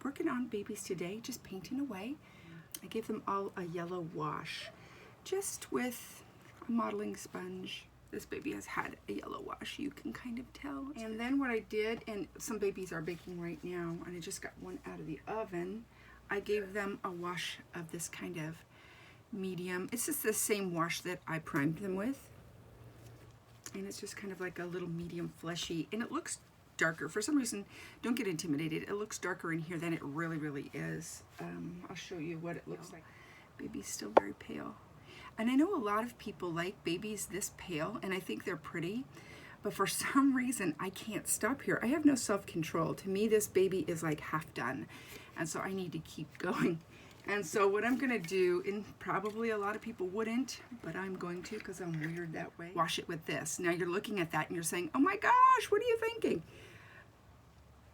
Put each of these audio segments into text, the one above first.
Working on babies today, just painting away. I gave them all a yellow wash, just with a modeling sponge. This baby has had a yellow wash, you can kind of tell. And then what I did, and some babies are baking right now, and I just got one out of the oven, I gave them a wash of this kind of medium. It's just the same wash that I primed them with. And it's just kind of like a little medium fleshy, and it looks darker. For some reason, don't get intimidated, it looks darker in here than it really is. I'll show you what it looks like. Baby's still very pale. And I know a lot of people like babies this pale, and I think they're pretty, but for some reason, I can't stop here. I have no self-control. To me, this baby is like half done, and so I need to keep going. And so what I'm gonna do, and probably a lot of people wouldn't, but I'm going to because I'm weird that way, wash it with this. Now you're looking at that and you're saying, oh my gosh, what are you thinking?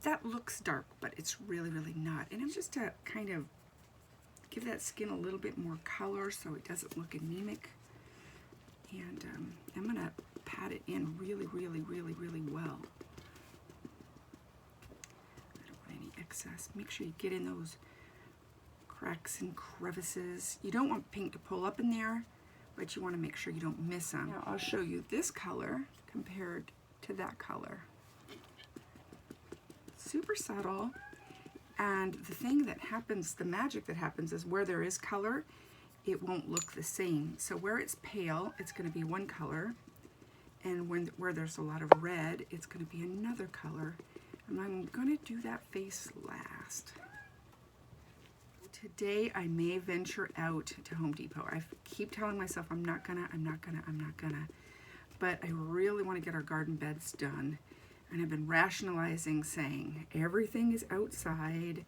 That looks dark, but it's really not. And I'm just to kind of give that skin a little bit more color so it doesn't look anemic. And I'm gonna pat it in really well. I don't want any excess. Make sure you get in those cracks and crevices. You don't want pink to pull up in there, but you want to make sure you don't miss them. Now I'll show you this color compared to that color. Super subtle, and the thing that happens, the magic that happens, is where there is color, it won't look the same. So where it's pale, it's going to be one color, and where there's a lot of red, it's going to be another color. And I'm going to do that face last. Today I may venture out to Home Depot. I keep telling myself I'm not gonna, but I really want to get our garden beds done. And I've been rationalizing, saying everything is outside.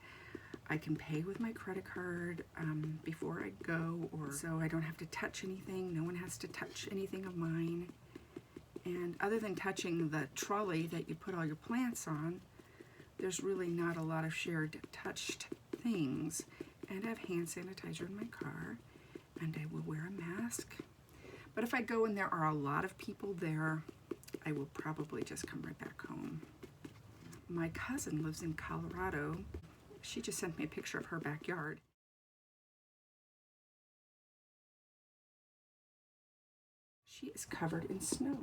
I can pay with my credit card before I go, or so I don't have to touch anything. No one has to touch anything of mine. And other than touching the trolley that you put all your plants on, there's really not a lot of shared touched things. And I have hand sanitizer in my car, and I will wear a mask. But if I go and there are a lot of people there, I will probably just come right back home. My cousin lives in Colorado. She just sent me a picture of her backyard. She is covered in snow.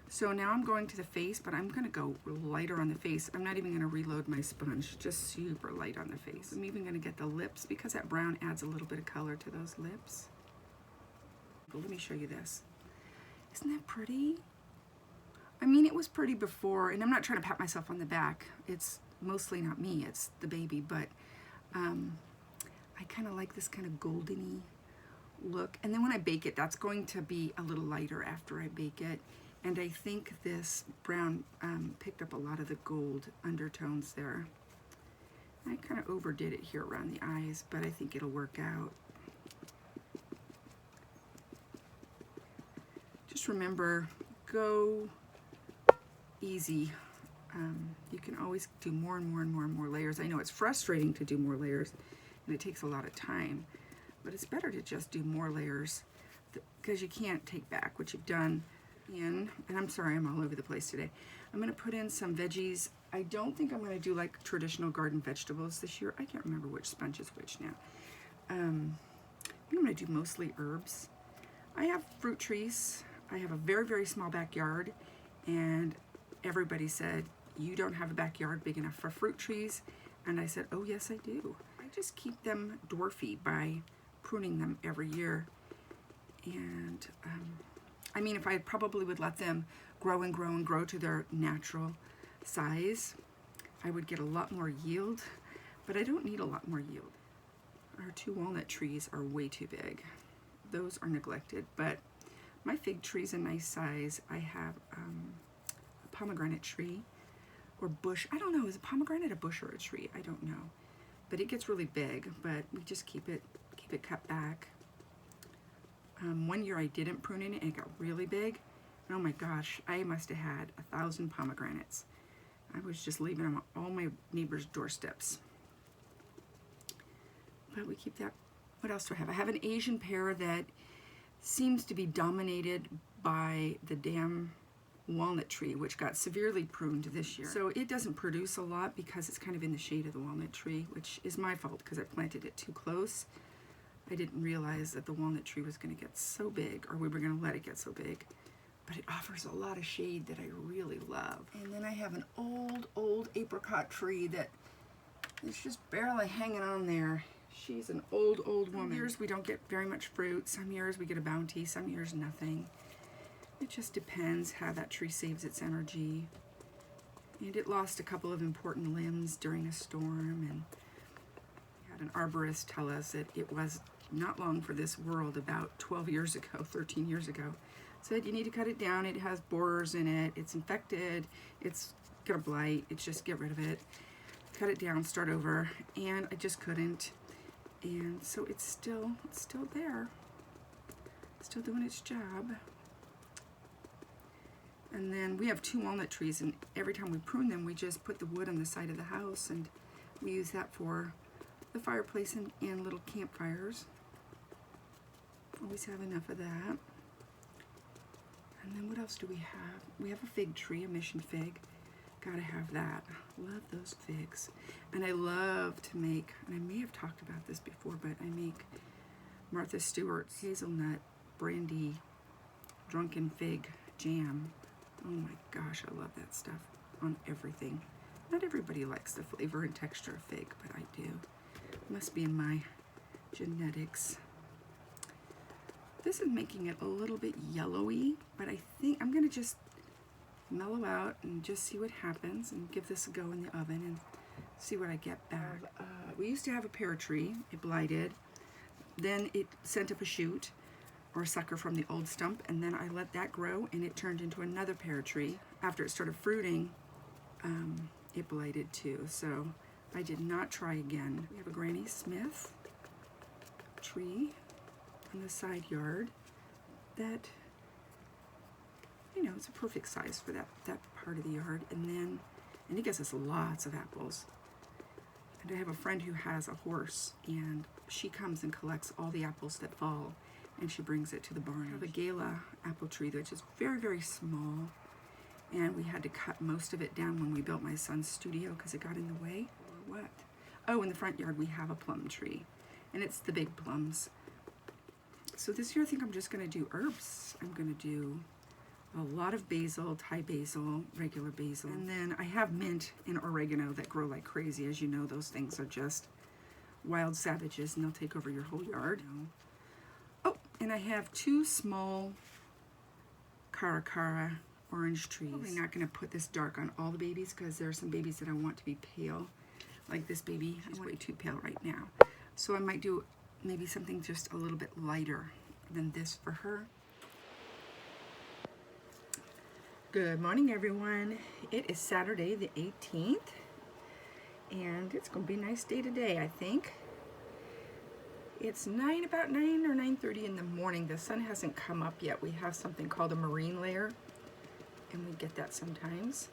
So now I'm going to the face, but I'm gonna go lighter on the face. I'm not even gonna reload my sponge, just super light on the face. I'm even gonna get the lips because that brown adds a little bit of color to those lips. But let me show you this. Isn't that pretty? I mean, it was pretty before, and I'm not trying to pat myself on the back. It's mostly not me, it's the baby, but I kind of like this kind of goldeny look. And then when I bake it, that's going to be a little lighter after I bake it. And I think this brown picked up a lot of the gold undertones there. I kind of overdid it here around the eyes, but I think it'll work out. Just remember, go easy. You can always do more and more layers. I know it's frustrating to do more layers, and it takes a lot of time, but it's better to just do more layers because you can't take back what you've done. And I'm sorry, I'm all over the place today. I'm going to put in some veggies. I don't think I'm going to do like traditional garden vegetables this year. I can't remember which sponge is which now. I'm going to do mostly herbs. I have fruit trees. I have a very small backyard, and everybody said, you don't have a backyard big enough for fruit trees. And I said, oh yes, I do. I just keep them dwarfy by pruning them every year. And I mean, if I probably would let them grow and grow to their natural size, I would get a lot more yield, but I don't need a lot more yield. Our two walnut trees are way too big. Those are neglected, but my fig tree's a nice size. I have a pomegranate tree or bush. I don't know, is a pomegranate a bush or a tree? I don't know, but it gets really big, but we just keep it cut back. One year I didn't prune it and it got really big. And oh my gosh, I must have had 1,000 pomegranates. I was just leaving them on all my neighbors' doorsteps. But we keep that. What else do I have? I have an Asian pear that seems to be dominated by the damn walnut tree, which got severely pruned this year. So it doesn't produce a lot because it's kind of in the shade of the walnut tree, which is my fault because I planted it too close. I didn't realize that the walnut tree was going to get so big, or we were going to let it get so big. But it offers a lot of shade that I really love. And then I have an old apricot tree that is just barely hanging on there. She's an old woman. Some years we don't get very much fruit. Some years we get a bounty. Some years nothing. It just depends how that tree saves its energy. And it lost a couple of important limbs during a storm, and we had an arborist tell us that it was not long for this world, about 12 years ago, 13 years ago. Said you need to cut it down, it has borers in it, it's infected, it's got a blight, it's just get rid of it. Cut it down, start over, and I just couldn't. And so it's still there. Still doing its job. And then we have 2 walnut trees, and every time we prune them, we just put the wood on the side of the house, and we use that for the fireplace and little campfires. Always have enough of that. And then what else do we have? We have a fig tree, a mission fig. Gotta have that. Love those figs. And I love to make, and I may have talked about this before, but I make Martha Stewart's hazelnut brandy drunken fig jam. Oh my gosh, I love that stuff on everything. Not everybody likes the flavor and texture of fig, but I do. Must be in my genetics. This is making it a little bit yellowy, but I think I'm gonna just mellow out and just see what happens and give this a go in the oven and see what I get back. We used to have a pear tree. It blighted. Then it sent up a shoot or a sucker from the old stump, and then I let that grow and it turned into another pear tree. After it started fruiting, it blighted too, so I did not try again. We have a Granny Smith tree in the side yard that, you know, it's a perfect size for that part of the yard. And it gives us lots of apples. And I have a friend who has a horse, and she comes and collects all the apples that fall, and she brings it to the barn. I have a Gala apple tree that's just very, very small, and we had to cut most of it down when we built my son's studio because it got in the way. Or what? Oh, in the front yard we have a plum tree, and it's the big plums. So this year I think I'm just going to do herbs. I'm going to do a lot of basil, Thai basil, regular basil. And then I have mint and oregano that grow like crazy. As you know, those things are just wild savages, and they'll take over your whole yard. Oh, and I have 2 small Caracara orange trees. I'm probably not going to put this dark on all the babies because there are some babies that I want to be pale. Like this baby, she's way too pale right now. So I might do maybe something just a little bit lighter than this for her. Good morning, everyone. It is Saturday the 18th, and it's going to be a nice day today, I think. It's about 9 or 9:30 in the morning. The sun hasn't come up yet. We have something called a marine layer, and we get that sometimes.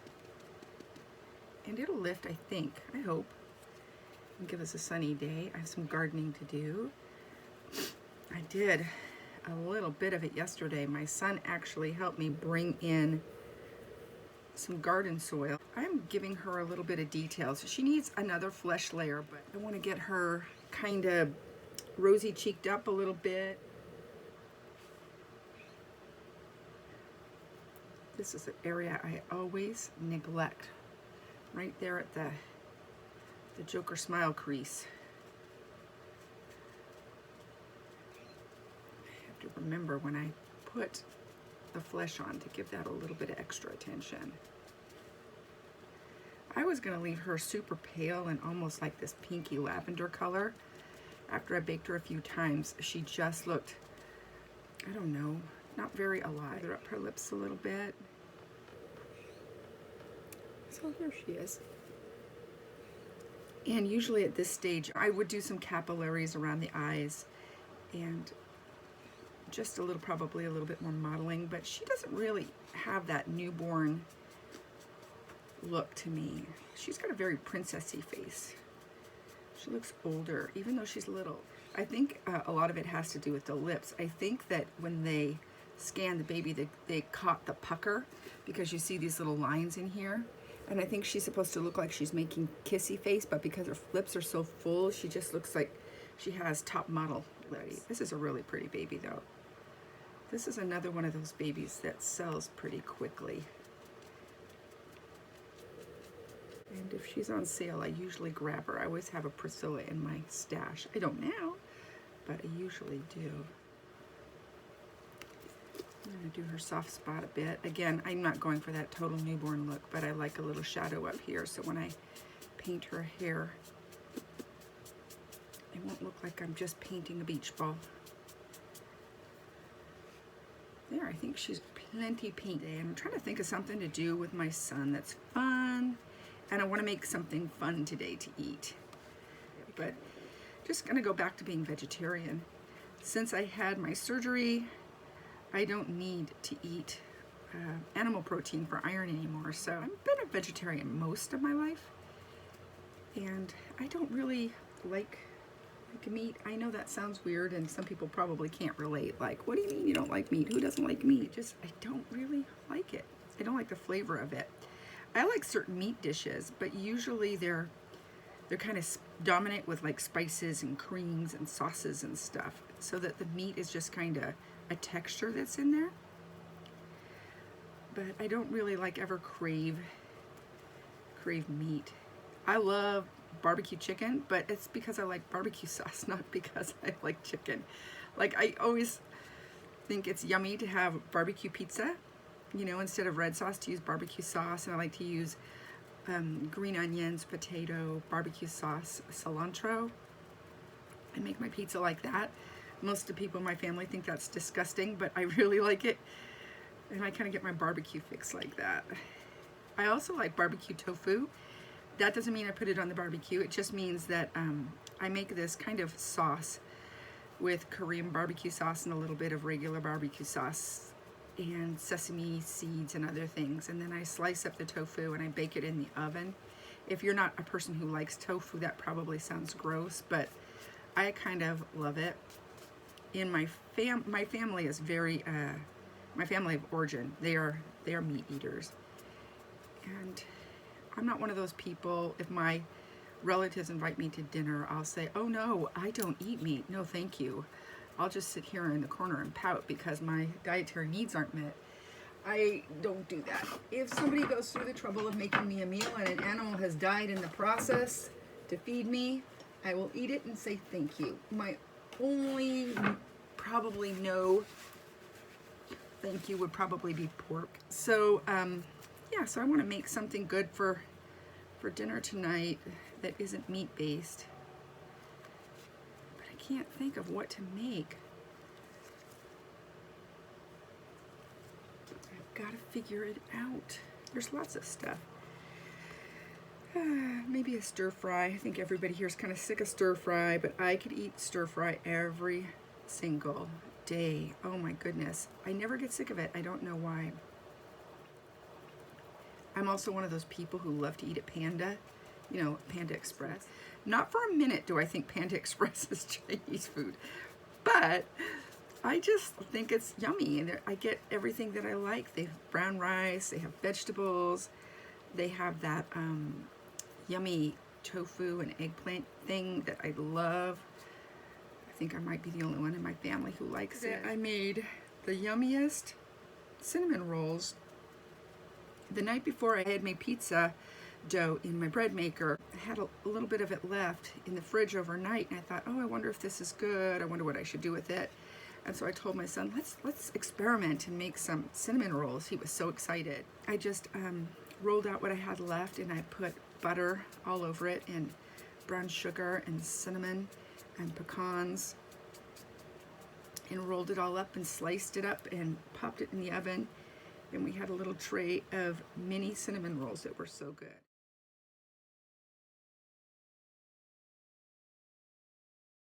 And it'll lift, I think, I hope, and give us a sunny day. I have some gardening to do. I did a little bit of it yesterday. My son actually helped me bring in some garden soil. I'm giving her a little bit of details. She needs another flesh layer, but I want to get her kind of rosy cheeked up a little bit. This is an area I always neglect, right there at the Joker smile crease. I have to remember when I put the flesh on to give that a little bit of extra attention. I was going to leave her super pale and almost like this pinky lavender color. After I baked her a few times, she just looked, I don't know, not very alive. Feather up her lips a little bit. So there she is. And usually at this stage, I would do some capillaries around the eyes and just probably a little bit more modeling, but she doesn't really have that newborn look to me. She's got a very princessy face. She looks older, even though she's little. I think a lot of it has to do with the lips. I think that when they scanned the baby, they caught the pucker because you see these little lines in here. And I think she's supposed to look like she's making kissy face, but because her lips are so full, she just looks like she has top model lips. This is a really pretty baby though. This is another one of those babies that sells pretty quickly. And if she's on sale, I usually grab her. I always have a Priscilla in my stash. I don't now, but I usually do. I'm going to do her soft spot a bit. Again, I'm not going for that total newborn look, but I like a little shadow up here, so when I paint her hair, it won't look like I'm just painting a beach ball. There, I think she's plenty painted. And I'm trying to think of something to do with my son that's fun, and I want to make something fun today to eat. But just going to go back to being vegetarian. Since I had my surgery, I don't need to eat animal protein for iron anymore, so I've been a vegetarian most of my life, and I don't really like meat. I know that sounds weird, and some people probably can't relate. Like, what do you mean you don't like meat? Who doesn't like meat? Just, I don't really like it. I don't like the flavor of it. I like certain meat dishes, but usually they're kind of dominant with like spices and creams and sauces and stuff, so that the meat is just kind of a texture that's in there. But I don't really like ever crave meat. I love barbecue chicken, but it's because I like barbecue sauce, not because I like chicken. Like, I always think it's yummy to have barbecue pizza, you know, instead of red sauce, to use barbecue sauce. And I like to use green onions, potato, barbecue sauce, cilantro. I make my pizza like that. Most of the people in my family think that's disgusting, but I really like it. And I kind of get my barbecue fix like that. I also like barbecue tofu. That doesn't mean I put it on the barbecue. It just means that I make this kind of sauce with Korean barbecue sauce and a little bit of regular barbecue sauce and sesame seeds and other things. And then I slice up the tofu and I bake it in the oven. If you're not a person who likes tofu, that probably sounds gross, but I kind of love it. In my family is very, my family of origin, they are meat eaters. And I'm not one of those people, if my relatives invite me to dinner, I'll say, oh no, I don't eat meat, no thank you. I'll just sit here in the corner and pout because my dietary needs aren't met. I don't do that. If somebody goes through the trouble of making me a meal and an animal has died in the process to feed me, I will eat it and say thank you. My only probably no thank you would probably be pork. So yeah, so I want to make something good for dinner tonight that isn't meat based, but I can't think of what to make. I've got to figure it out. There's lots of stuff. Maybe a stir fry. I think everybody here is kind of sick of stir fry, but I could eat stir fry every single day. Oh my goodness. I never get sick of it. I don't know why. I'm also one of those people who love to eat at Panda, you know, Panda Express. Not for a minute do I think Panda Express is Chinese food, but I just think it's yummy, and I get everything that I like. They have brown rice, they have vegetables, they have that yummy tofu and eggplant thing that I love. I think I might be the only one in my family who likes it. I made the yummiest cinnamon rolls. The night before, I had made pizza dough in my bread maker. I had a little bit of it left in the fridge overnight, and I thought, oh, I wonder if this is good. I wonder what I should do with it. And so I told my son, let's experiment and make some cinnamon rolls. He was so excited. I just rolled out what I had left, and I put butter all over it, and brown sugar and cinnamon and pecans, and rolled it all up and sliced it up and popped it in the oven. And we had a little tray of mini cinnamon rolls that were so good.